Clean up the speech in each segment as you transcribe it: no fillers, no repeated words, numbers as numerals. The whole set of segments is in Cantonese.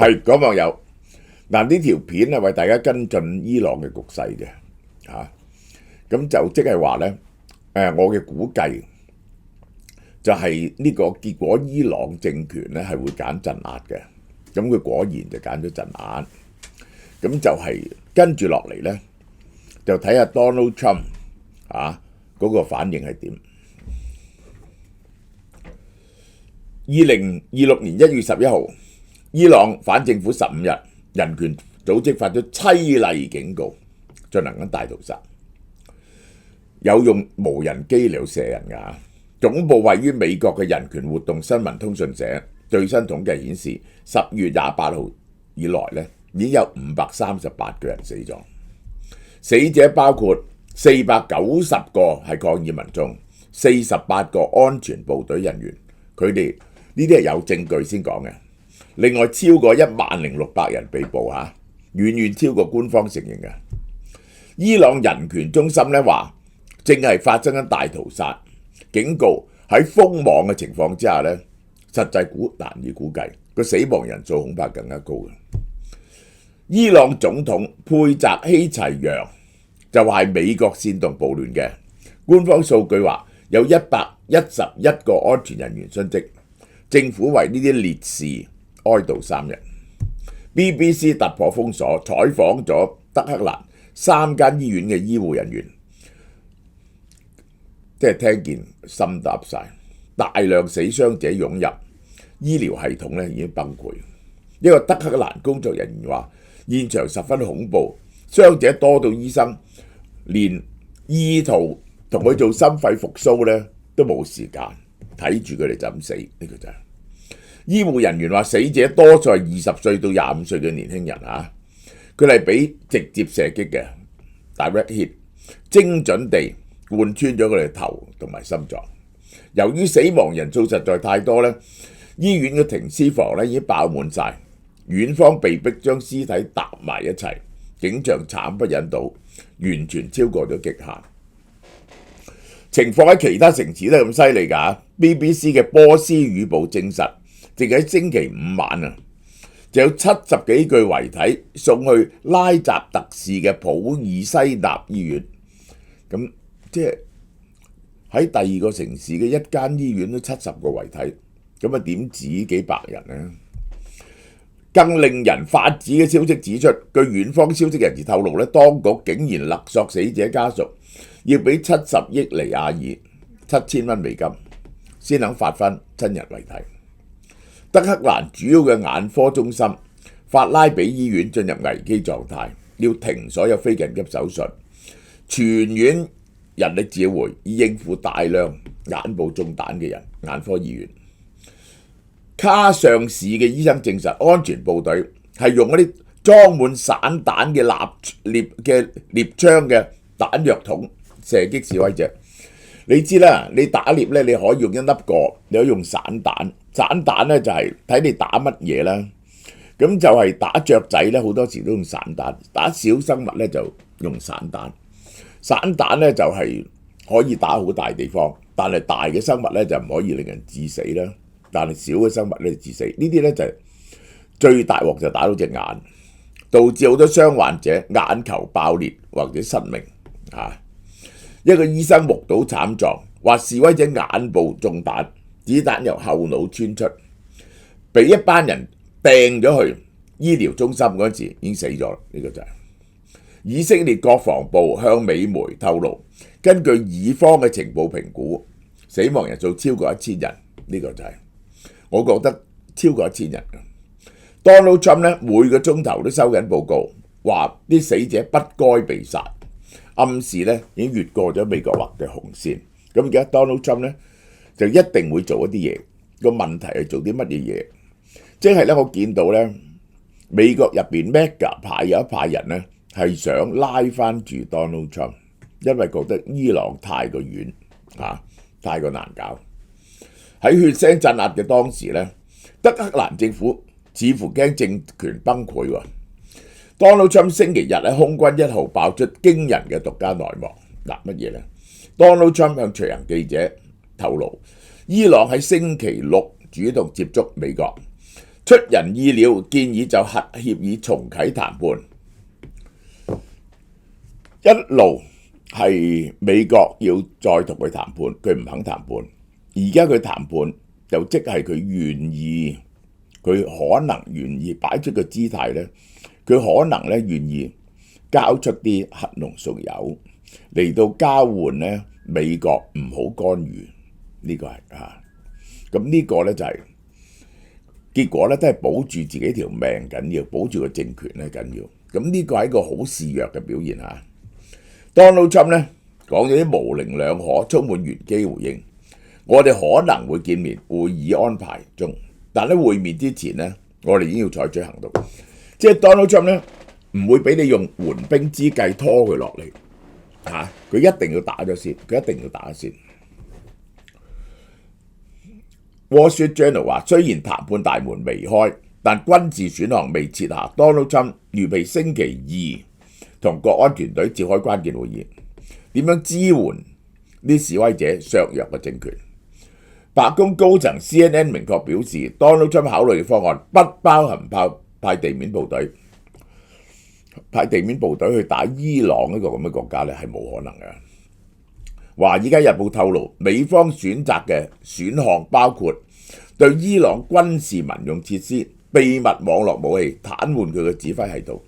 係講網友嗱，呢條片係為大家跟進伊朗嘅局勢嘅咁就即係話呢，我嘅估計就係呢個結果，伊朗政權呢係會揀鎮壓嘅，咁佢果然就揀咗鎮壓，咁就係跟住落嚟呢，就睇下 Donald Trump 嗰個反應係點。2026年1月11號，伊朗反政府15日，人權組織發出淒厲警告，進行緊大屠殺，有用無人機嚟射人㗎。總部位於美國嘅人權活動新聞通訊社最新統計顯示，10月28號以來呢，已經有538個人死咗，死者包括490個係抗議民眾，48個安全部隊人員，佢哋呢啲係有證據先講嘅。另外超過10600人被捕遠遠超過官方承認嘅。伊朗人權中心呢話，正係發生緊大屠殺，警告喺封網嘅情況之下呢，實際難以估計個死亡人數恐怕更加高嘅。伊朗總統佩澤希齊揚就話係美國煽動暴亂嘅，官方數據話有111個安全人員殉職，政府為呢啲烈士哀悼3日。BBC 突破封鎖，採訪咗德黑蘭3間醫院嘅醫護人員，即係聽見心搭晒，大量死傷者湧入，醫療系統咧已經崩潰。一個德黑蘭工作人員話，現場十分恐怖，傷者多到醫生連意圖同佢做心肺復甦咧都冇時間，睇住佢哋就咁死。呢個就係醫護人員話，死者多數係20歲到25歲嘅年輕人佢哋俾直接射擊嘅 direct hit， 精準地貫穿咗佢哋頭同埋心臟。由於死亡人數實在太多咧，醫院嘅停屍房咧已經爆滿晒，院方被迫將屍體搭埋一齊，景象慘不忍睹，完全超過咗極限。情況喺其他城市都係咁犀利㗎。BBC 嘅波斯語報證實，淨喺星期5晚就有70幾具遺體送去拉扎特市嘅普爾西納醫院。咁即係喺第二個城市嘅一間醫院都70個遺體，咁點止幾百人呢？更令人發指嘅消息指出，據院方消息人士透露咧，當局竟然勒索死者家屬，要俾70億尼亞爾7000蚊美金，先肯發翻真人遺體。德黑蘭主要嘅眼科中心法拉比醫院進入危機狀態，要停所有非緊急手術，全院人力召回，以應付大量眼部中彈嘅人。眼科醫院卡上市嘅醫生證實，安全部隊係用一啲裝滿散彈嘅獵槍嘅彈藥筒射擊示威者。你知啦，你打獵咧，你可以用一粒過，你可以用散彈。散彈咧就係睇你打乜嘢啦。咁就係打雀仔咧，好多時都用散彈；打小生物咧就用散彈。散彈咧就係可以打好大地方，但係大嘅生物咧就唔可以令人致死啦。但係小嘅生物咧致死。呢啲咧就係最大鑊，就打到隻眼，導致好多傷患者眼球爆裂或者失明一個醫生目睹慘狀，話示威者眼部中彈，子彈由後腦穿出，俾一班人掟咗去醫療中心嗰陣時已經死咗啦。呢個就係以色列國防部向美媒透露，根據以方嘅情報評估，死亡人數超過1000人。呢個就係我覺得超過1000人。Donald Trump 咧每個鐘頭都收緊報告，話啲死者不該被殺，暗示咧已經越過咗美國劃嘅紅線。咁而家 Donald Trump 咧就一定會做一啲嘢。個問題係做啲乜嘢嘢？即係咧我見到咧美國入邊 MAGA 派有一派人咧係想拉翻住 Donald Trump， 因為覺得伊朗太過軟太過難搞。喺血腥鎮壓嘅當時咧，德黑蘭政府似乎驚政權崩潰喎。Donald Trump 星期日喺空軍1號爆出驚人嘅獨家內幕。乜嘢呢？ Donald Trump 向隨行記者透露，伊朗喺星期6主動接觸美國，出人意料，建議就核協議重啟談判。一路係美國要再同佢談判，佢唔肯談判。而家佢談判就即係佢願意，佢可能願意擺出個姿態咧，佢可能咧願意交出啲核農屬鈾嚟到交換咧美國唔好干預，呢個係咁呢個咧就係結果咧，都係保住自己條命緊要，保住個政權咧緊要。咁呢個係一個好示弱嘅表現嚇。Donald Trump 咧講咗啲模棱兩可、充滿玄機回應。我哋可能會見面，會議安排中，但喺會面之前咧，我哋已經要採取行動。即係 Donald Trump 咧唔會俾你用緩兵之計拖佢落嚟嚇，佢一定要打咗先，佢一定要打先。Wall Street Journal 話，雖然談判大門未開，但軍事選項未設下。Donald Trump 預備星期二同國安團隊召開關鍵會議，點樣支援啲示威者削弱嘅政權？白宮高層 CNN 明確表示 ，Donald Trump 考慮嘅方案不包含派地面部隊，派地面部隊去打伊朗一個咁嘅國家咧，係冇可能嘅。《華爾街日報》透露，美方選擇嘅選項包括對伊朗軍事民用設施、秘密網絡武器癱瘓佢嘅指揮系統。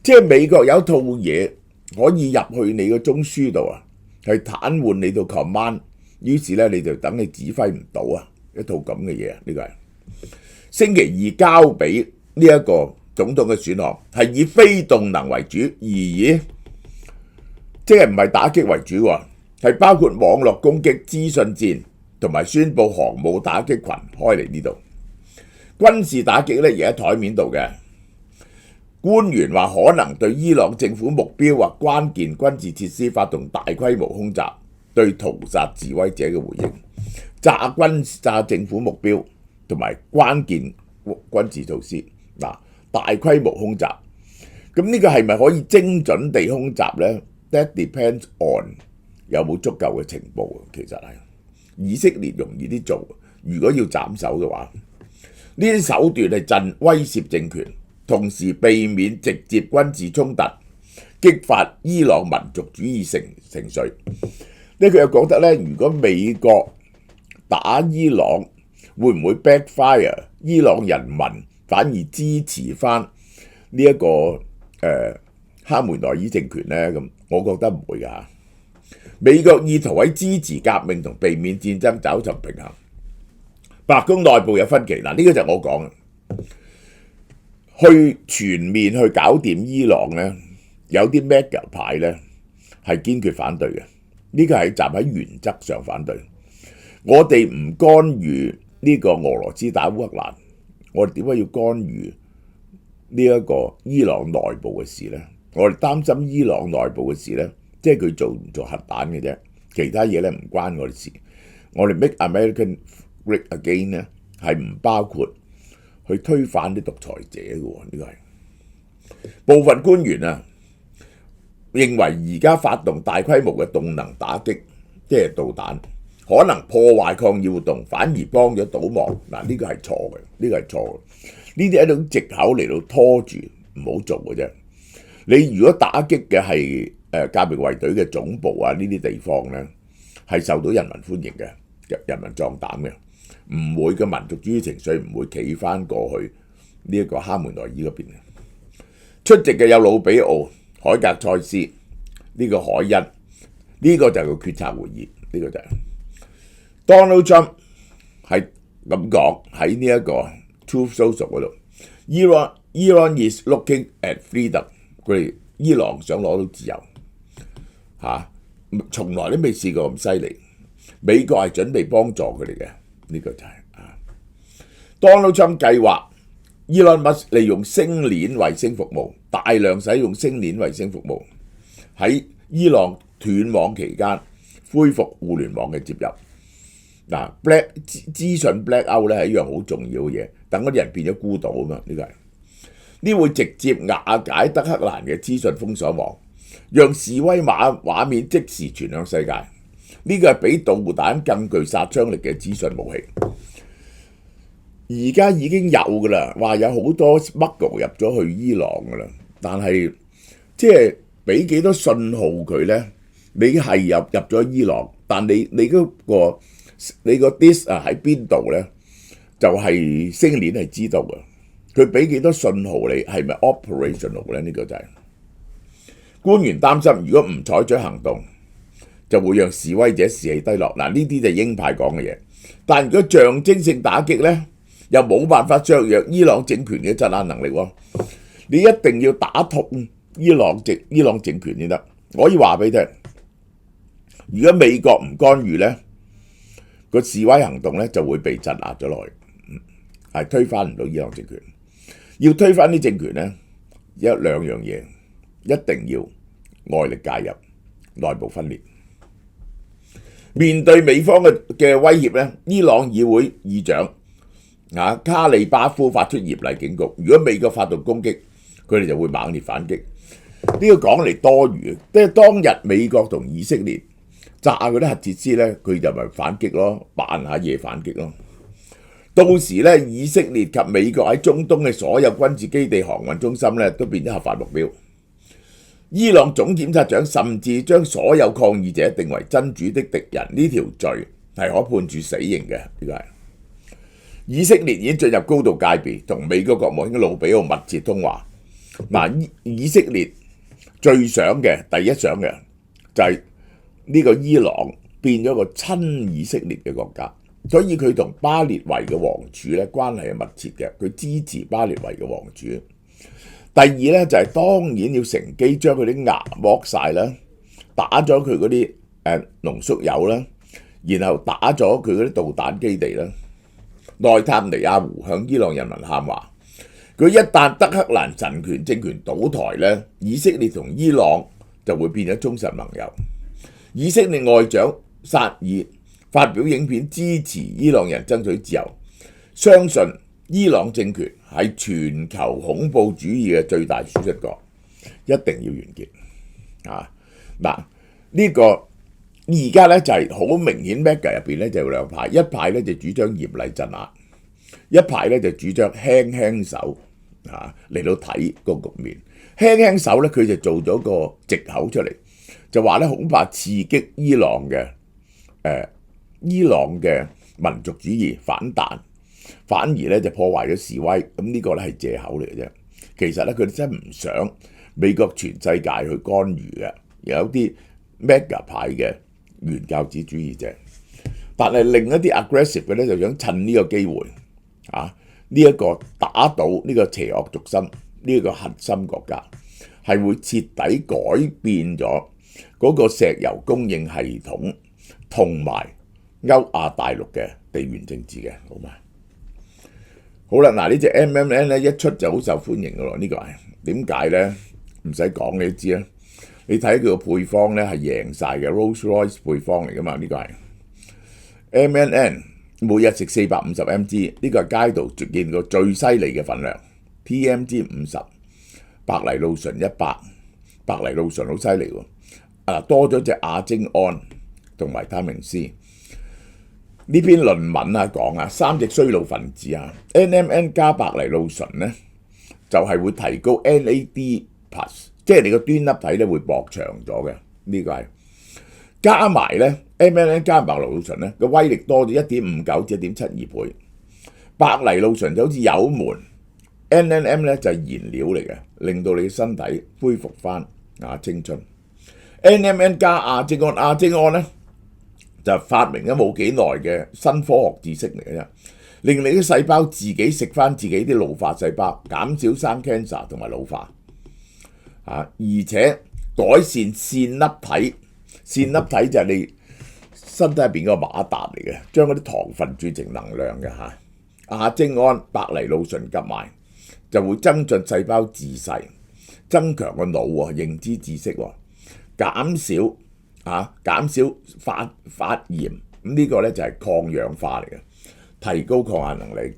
即係美國有一套嘢可以入去你個中樞度啊，係癱瘓你到 command， 於是咧你就等你指揮唔到啊，一套咁嘅嘢啊，呢個係星期二交俾呢一個總統嘅選項，係以非動能為主，即係唔係打擊為主喎，係包括網絡攻擊、資訊戰同埋宣佈航母打擊群開嚟呢度。軍事打擊咧而喺台面度嘅。官員話可能對伊朗政府目標或關鍵軍事設施發動大規模空襲，對屠殺示威者嘅回應，炸政府目標同埋關鍵軍事措施。大規模空襲，咁呢個係咪可以精準地空襲呢？ That depends on 有冇足夠嘅情報。其實係以色列容易啲做，如果要斬首嘅話，呢啲手段係威脅政權，同時避免直接軍事衝突，激發伊朗民族主義情緒。呢佢又覺得咧，如果美國打伊朗，會唔會 backfire？ 伊朗人民反而支持翻呢一個哈梅內伊政權咧？咁我覺得唔會㗎。美國意圖喺支持革命同避免戰爭找尋平衡。白宮內部有分歧，呢個就係我講嘅。去全面去搞掂伊朗咧，有啲 MAGA 派咧係堅決反對嘅。呢個係站喺原則上反對。我哋唔干預呢個俄羅斯打烏克蘭，我哋點解要干預呢一個伊朗內部嘅事呢？我哋擔心伊朗內部嘅事呢，即係佢做唔做核彈嘅啫，其他嘢咧唔關我哋事。我哋 Make American Great Again 呢係唔包括去推翻啲獨裁者嘅喎，呢個係部分官員啊認為而家發動大規模嘅動能打擊，即係導彈，可能破壞抗議活動，反而幫咗倒亡。呢個係錯嘅，呢個係錯嘅。呢啲係一種藉口嚟到拖住唔好做嘅啫。你如果打擊嘅係革命衛隊嘅總部啊，呢啲地方咧係受到人民歡迎嘅，人民壯膽嘅，唔會嘅民族主義情緒唔會企翻過去呢一個哈梅內伊嗰邊嘅。出席嘅有魯比奧、海格塞斯、呢個海恩，呢個就係個決策會議，呢個就係 Donald Trump 係咁講喺呢一個 Truth Social 嗰度。Iran is looking at freedom， 佢哋伊朗想攞到自由從來都未試過咁犀利。美國係準備幫助佢哋嘅，呢個就係Donald Trump 計劃 Elon Musk 利用星鏈衛星服務，大量使用星鏈衛星服務，喺伊朗斷網期間恢復互聯網嘅接入。資訊 black out 咧係一樣好重要嘅嘢，等嗰啲人變咗孤島啊嘛，呢會直接瓦解德黑蘭嘅資訊封鎖網，讓示威畫面即時傳向世界。呢個係比導彈更具殺傷力嘅資訊武器。而家已經有㗎啦，話有好多 smuggle 入咗去伊朗㗎啦，但係即係俾幾多信號佢咧？你係入咗伊朗，但你嗰個你個 disk 喺邊度咧？就係星鏈係知道嘅，佢俾幾多信號你係咪 operational 咧？呢個就係官員擔心，如果唔採取行動，就會讓示威者士氣低落。嗱，呢啲就係鷹派講嘅嘢，但如果象徵性打擊咧，又冇辦法削弱伊朗政權嘅鎮壓能力喎。你一定要打痛伊朗政權先得。我可以話俾你聽，如果美國唔干預咧，個示威行動咧就會被鎮壓咗落去，係推翻唔到伊朗政權。要推翻啲政權咧，有兩樣嘢，一定要外力介入，內部分裂。面對美方嘅威脅咧，伊朗議會議長卡利巴夫發出嚴厲警告，如果美國發動攻擊，佢哋就會猛烈反擊。呢個講嚟多餘，即係當日美國同以色列炸嗰啲核設施咧，佢就咪反擊咯，扮下嘢反擊咯。到時咧，以色列及美國喺中東嘅所有軍事基地、航運中心咧，都變咗合法目標。伊朗總檢察長甚至將所有抗議者定為真主的敵人，呢條罪係可判處死刑嘅。呢個係以色列已經進入高度戒備，同美國國務卿魯比奧密切通話。嗱，以色列最想嘅第一想嘅就係呢個伊朗變咗個親以色列嘅國家，所以佢同巴列維嘅王儲咧關係係密切嘅，佢支持巴列維嘅王儲。第二咧就係當然要乘機將佢啲牙剝晒啦，打咗佢嗰啲濃縮鈾啦，然後打咗佢嗰啲導彈基地啦。內塔尼亞胡向伊朗人民喊話，佢一旦德黑蘭神權政權倒台咧，以色列同伊朗就會變咗忠實盟友。以色列外長薩爾發表影片支持伊朗人爭取自由，相信伊朗政權係全球恐怖主義嘅最大輸出國，一定要完結。嗱，呢個而家咧就係好明顯 ，Mega 入邊咧就有兩派，一派咧就主張嚴厲鎮壓，一派咧就主張輕輕手嚟到睇個局面。輕輕手咧，佢就做咗個藉口出嚟，就話咧恐怕刺激伊朗嘅民族主義反彈，反而咧就破壞咗示威。咁呢個咧係藉口嚟嘅啫。其實咧佢哋真係唔想美國全世界去干預嘅，有啲 Mega 派嘅原教旨主義者，但係另一啲 aggressive 嘅咧就想趁呢個機會呢一個打倒呢個邪惡軸心，呢個核心國家係會徹底改變咗嗰個石油供應系統同埋歐亞大陸嘅地緣政治嘅，好嘛？好啦，嗱呢隻 MMN 咧一出就好受歡迎嘅咯，呢個係點解咧？唔使講你都知啦。你睇佢個配方咧係贏晒嘅 Rolls-Royce 配方嚟噶嘛？呢個係 MNN 每日食450 mg， 呢個係街度見過最犀利嘅份量。PMG 50，白藜蘆醇100，白藜蘆醇好犀利喎。多咗隻亞精胺同維他命 C。呢篇論文講3隻衰老分子NMN 加白藜蘆醇咧就係會提高 NAD+。即係你個端粒體咧會薄長咗嘅，呢個係加埋咧 MNN 加白藜蘆醇咧個威力多咗1.59至1.72倍。白藜蘆醇就好似油門 ，NNM 咧就係燃料嚟嘅，令到你身體恢復翻青春。NMN 加亞精胺，亞精胺咧就發明咗冇幾耐嘅新科學知識嚟嘅啫，令你啲細胞自己食翻自己啲老化細胞，減少生 cancer 同埋老化。而且改善線粒體，線粒體就係你身體入邊個馬達嚟嘅，將嗰啲糖分轉成能量嘅亞精胺、白藜蘆醇夾埋就會增進細胞自噬，增強個腦認知知識，減少發炎。咁呢個咧就係抗氧化嚟嘅，提高抗壓能力。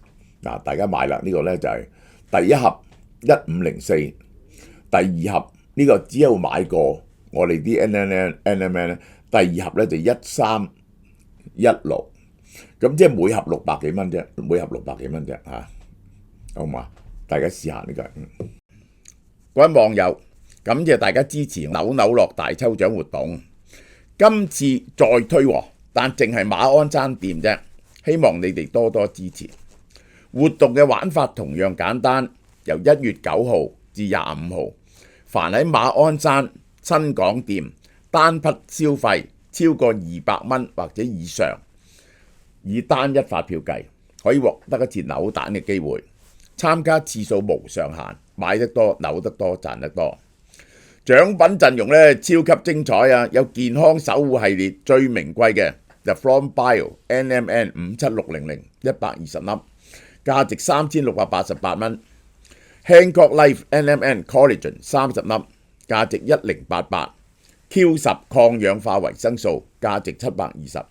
大家買啦，呢個咧就係第一盒1504。第二盒呢個只有買過我哋啲 NMN 咧，第二盒咧就1316，咁即係每盒600幾蚊啫，每盒600幾蚊啫嚇，好嘛？大家試下呢個。各位網友，感謝大家支持扭扭樂大抽獎活動，今次再推喎，但淨係馬鞍山店啫，希望你哋多多支持。活動嘅玩法同樣簡單，由1月9號至25號，凡喺馬鞍山新港店單筆消費超過200蚊或者以上，以單一發票計，可以獲得一次扭蛋嘅機會。參加次數無上限，買得多扭得多賺得多。獎品陣容呢超級精彩啊！有健康守護系列最名貴嘅 The From Bio NMN 57600 120粒，價值3688蚊。Hancock Life NMN Collagen 30粒，價值1088。Q10 抗氧化維生素，價值720。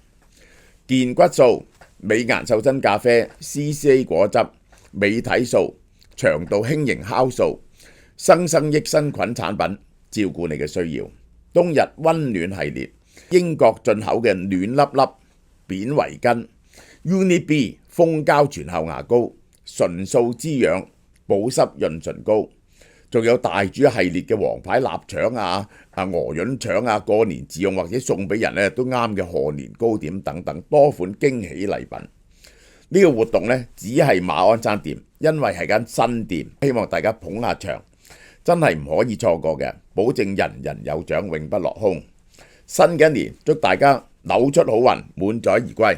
健骨素、美顏瘦身咖啡、CCA 果汁、美體素、腸道輕盈酵素、生益生菌產品，照顧你嘅需要。冬日温暖系列，英國進口嘅暖粒粒扁圍巾、Uni-B 蜂膠全效牙膏、純素滋養保濕潤唇膏，仲有大廚系列嘅王牌臘腸啊、鵝潤腸啊，過年自用或者送俾人都啱嘅賀年糕點等等，多款驚喜禮品。呢個活動呢，只係馬鞍山店，因為係間新店，希望大家捧下場，真係唔可以錯過嘅，保證人人有獎，永不落空。新嘅一年，祝大家扭出好運，滿載而歸。